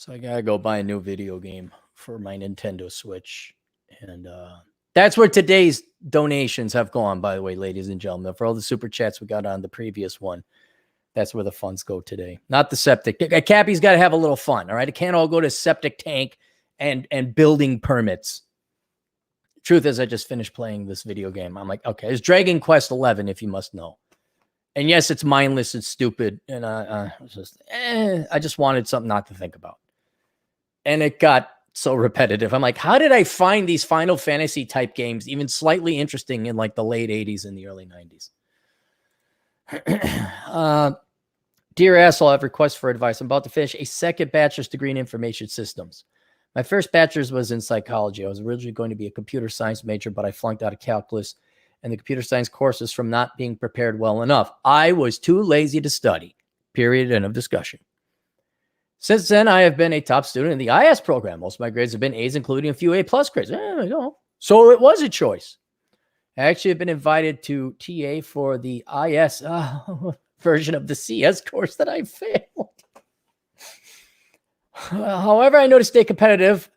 So I gotta go buy a new video game for my Nintendo Switch. And that's where today's donations have gone, by the way, ladies and gentlemen. For all the super chats we got on the previous one, that's where the funds go today. Not the septic. Cappy's got to have a little fun, all right? It can't all go to septic tank and building permits. Truth is, I just finished playing this video game. I'm like, okay, it's Dragon Quest 11, if you must know. And yes, it's mindless and stupid. And I just wanted something not to think about. And it got so repetitive. I'm like, how did I find these Final Fantasy type games even slightly interesting in like the late 80s and the early 90s? Dear asshole, I have requests for advice. I'm about to finish a second bachelor's degree in information systems. My first bachelor's was in psychology. I was originally going to be a computer science major, but I flunked out of calculus and the computer science courses from not being prepared well enough. I was too lazy to study. Period. End of discussion. Since then, I have been a top student in the IS program. Most of my grades have been A's, including a few A+ grades. So it was a choice. I actually have been invited to TA for the IS version of the CS course that I failed. However, I know to stay competitive,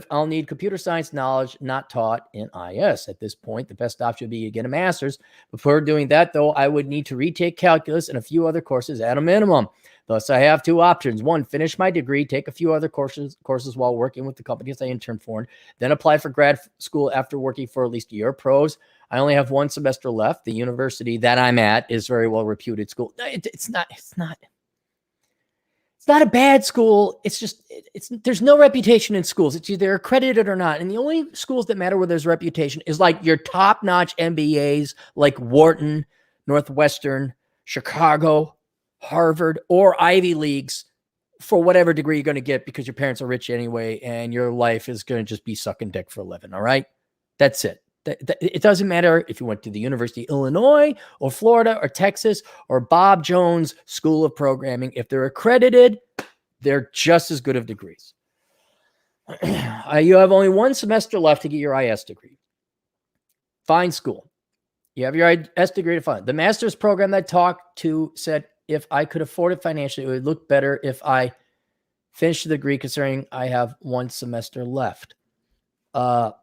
I'll need computer science knowledge not taught in IS. At this point, the best option would be to get a master's. Before doing that, though, I would need to retake calculus and a few other courses at a minimum. Thus, I have two options. One, finish my degree, take a few other courses while working with the companies I interned for, then apply for grad school after working for at least a year. Pros, I only have one semester left. The university that I'm at is very well reputed school. It's not a bad school. It's just, there's no reputation in schools. It's either accredited or not. And the only schools that matter where there's reputation is like your top-notch MBAs like Wharton, Northwestern, Chicago, Harvard, or Ivy Leagues for whatever degree you're going to get because your parents are rich anyway and your life is going to just be sucking dick for a living, all right? That's it. It doesn't matter if you went to the University of Illinois or Florida or Texas or Bob Jones School of Programming. If they're accredited, they're just as good of degrees. You have only one semester left to get your IS degree. Find school. You have your IS degree to find. The master's program that I talked to said if I could afford it financially, it would look better if I finished the degree considering I have one semester left. The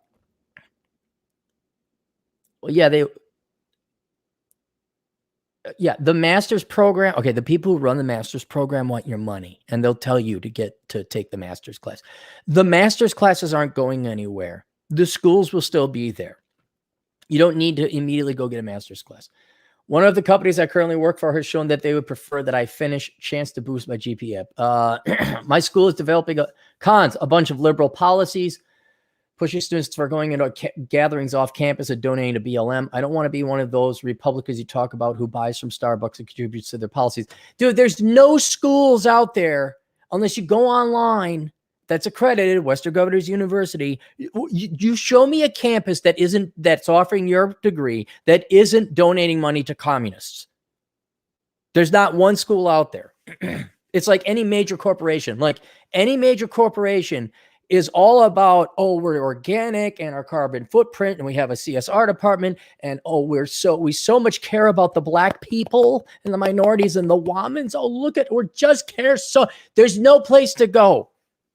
master's program. Okay, the people who run the master's program want your money, and they'll tell you to take the master's class. The master's classes aren't going anywhere. The schools will still be there. You don't need to immediately go get a master's class. One of the companies I currently work for has shown that they would prefer that I finish chance to boost my GPA. My school is developing a bunch of liberal policies, pushing students for going into gatherings off campus and donating to BLM. I don't want to be one of those Republicans you talk about who buys from Starbucks and contributes to their policies. Dude, there's no schools out there unless you go online that's accredited, Western Governors University. You show me a campus that's offering your degree that isn't donating money to communists. There's not one school out there. It's like any major corporation. Like any major corporation is all about, we're organic and our carbon footprint, and we have a CSR department, and we so much care about the black people and the minorities and the womans. We just care so. There's no place to go.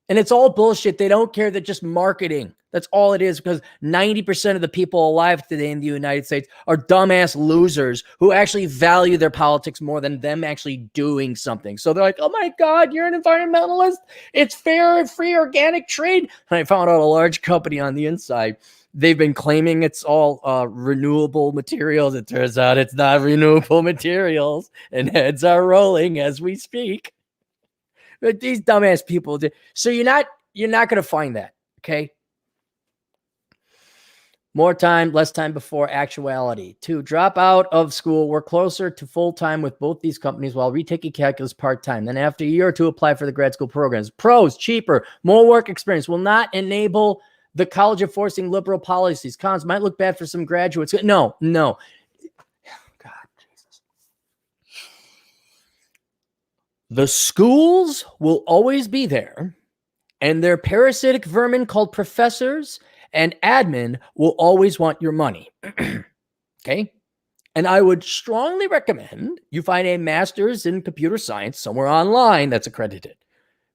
And it's all bullshit. They don't care. They're just marketing. That's all it is, because 90% of the people alive today in the United States are dumbass losers who actually value their politics more than them actually doing something. So they're like, oh my God, you're an environmentalist. It's fair and free organic trade. And I found out a large company on the inside, they've been claiming it's all renewable materials. It turns out it's not renewable materials, and heads are rolling as we speak. But these dumbass people do. So you're not going to find that, okay? More time, less time before actuality. 2, drop out of school, work closer to full-time with both these companies while retaking calculus part-time. Then after a year or two, apply for the grad school programs. Pros, cheaper, more work experience, will not enable the college enforcing liberal policies. Cons, might look bad for some graduates. No. God, Jesus. The schools will always be there, and their parasitic vermin called professors and admin will always want your money. Okay? And I would strongly recommend you find a master's in computer science somewhere online that's accredited.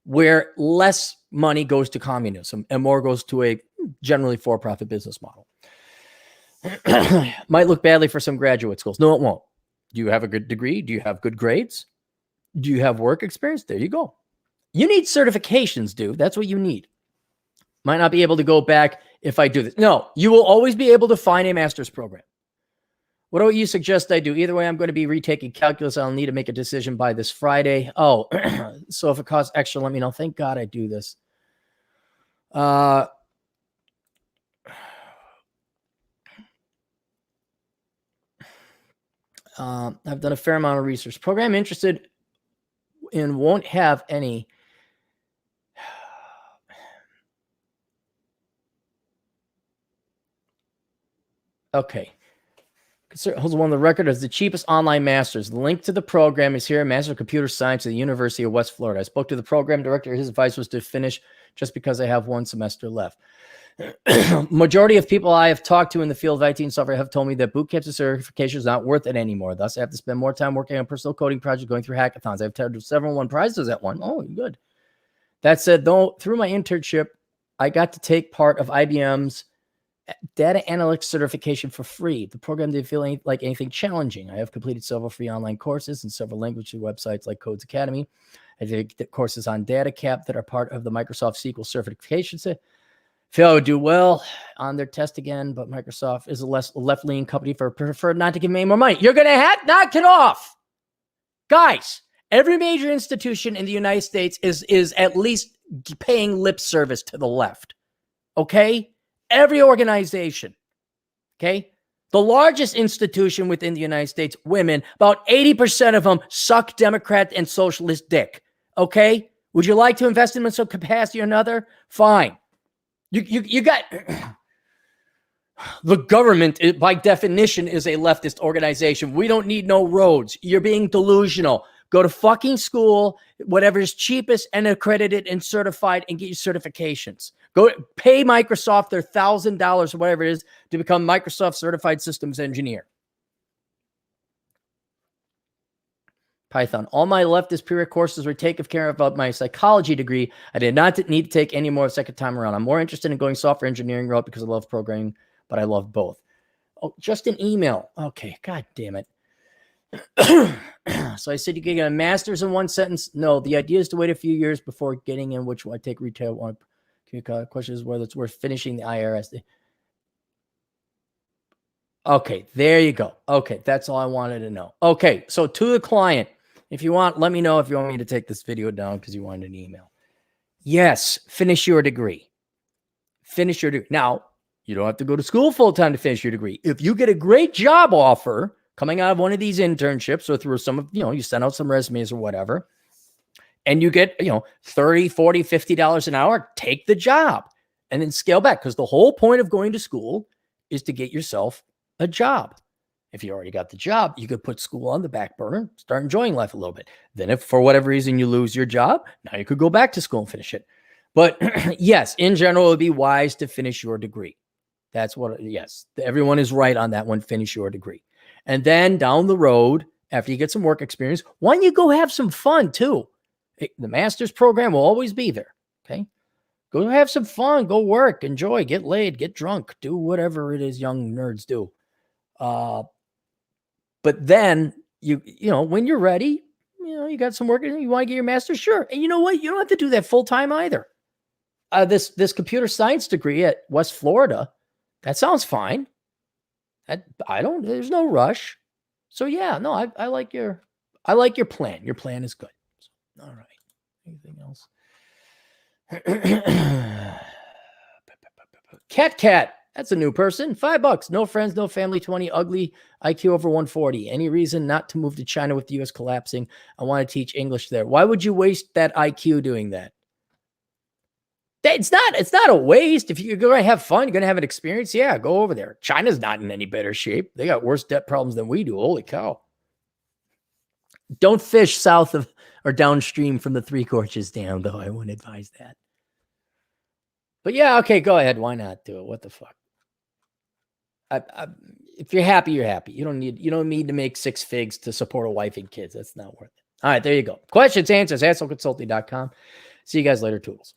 where less money goes to communism and more goes to a generally for-profit business model. Might look badly for some graduate schools. No, it won't. Do you have a good degree? Do you have good grades? Do you have work experience? There you go. You need certifications, dude. That's what you need. Might not be able to go back if I do this. No, you will always be able to find a master's program. What do you suggest I do? Either way, I'm going to be retaking calculus. I'll need to make a decision by this Friday. Oh, so if it costs extra, let me know. Thank God I do this. I've done a fair amount of research. Program interested in won't have any. Okay. Holds one of the record as the cheapest online masters. The link to the program is here. Master of Computer Science at the University of West Florida. I spoke to the program director. His advice was to finish just because I have one semester left. Majority of people I have talked to in the field of IT and software have told me that boot camps and certification is not worth it anymore. Thus, I have to spend more time working on personal coding projects, going through hackathons. I've had several won prizes at one. Oh, good. That said, though, through my internship, I got to take part of IBM's data analytics certification for free. The program didn't feel like anything challenging. I have completed several free online courses and several language websites like Codes Academy. I did courses on DataCap that are part of the Microsoft SQL certification set. Feel I would do well on their test again, but Microsoft is a less left-leaning company for prefer not to give me any more money. You're going to knock it off. Guys, every major institution in the United States is at least paying lip service to the left. Okay? Every organization. Okay? The largest institution within the United States, women, about 80% of them suck Democrat and socialist dick. Okay? Would you like to invest in some capacity or another? Fine. You got the government by definition is a leftist organization. We don't need no roads. You're being delusional. Go to fucking school, whatever is cheapest and accredited and certified, and get your certifications. Go pay Microsoft their $1,000 or whatever it is to become Microsoft certified systems engineer. Python. All my leftist period courses were taken care of about my psychology degree. I did not need to take any more the second time around. I'm more interested in going software engineering route because I love programming, but I love both. Oh, just an email. Okay, god damn it. So I said you can get a master's in one sentence. No, the idea is to wait a few years before getting in, which I take retail. One question is whether it's worth finishing the IRS. Okay, there you go. Okay, that's all I wanted to know. Okay, so to the client, if you want, let me know if you want me to take this video down because you wanted an email. Yes, finish your degree. Finish your degree. Now, you don't have to go to school full-time to finish your degree. If you get a great job offer coming out of one of these internships or through some of, you send out some resumes or whatever, and you get, $30, $40, $50 an hour, take the job and then scale back, because the whole point of going to school is to get yourself a job. If you already got the job, you could put school on the back burner, start enjoying life a little bit. Then if for whatever reason you lose your job, now you could go back to school and finish it. But yes, in general, it would be wise to finish your degree. That's what, yes, everyone is right on that one. Finish your degree. And then down the road, after you get some work experience, why don't you go have some fun too? The master's program will always be there. Okay. Go have some fun, go work, enjoy, get laid, get drunk, do whatever it is young nerds do. But then when you're ready, you got some work and you want to get your master's, sure. And you know what? You don't have to do that full time either. This computer science degree at West Florida, that sounds fine. There's no rush. So yeah, no, I like your plan. Your plan is good. So, all right. Anything else? Cat. That's a new person. $5. No friends, no family, 20, ugly, IQ over 140. Any reason not to move to China with the US collapsing? I want to teach English there. Why would you waste that IQ doing that? It's not a waste. If you're going to have fun, you're going to have an experience. Yeah, go over there. China's not in any better shape. They got worse debt problems than we do. Holy cow. Don't fish south of or downstream from the Three Gorges Dam, though. I wouldn't advise that. But yeah, okay, go ahead. Why not do it? What the fuck? If you're happy, you're happy. You don't need to make 6 figs to support a wife and kids. That's not worth it. All right, there you go. Questions, answers, AstroConsulting.com. See you guys later, Toodles.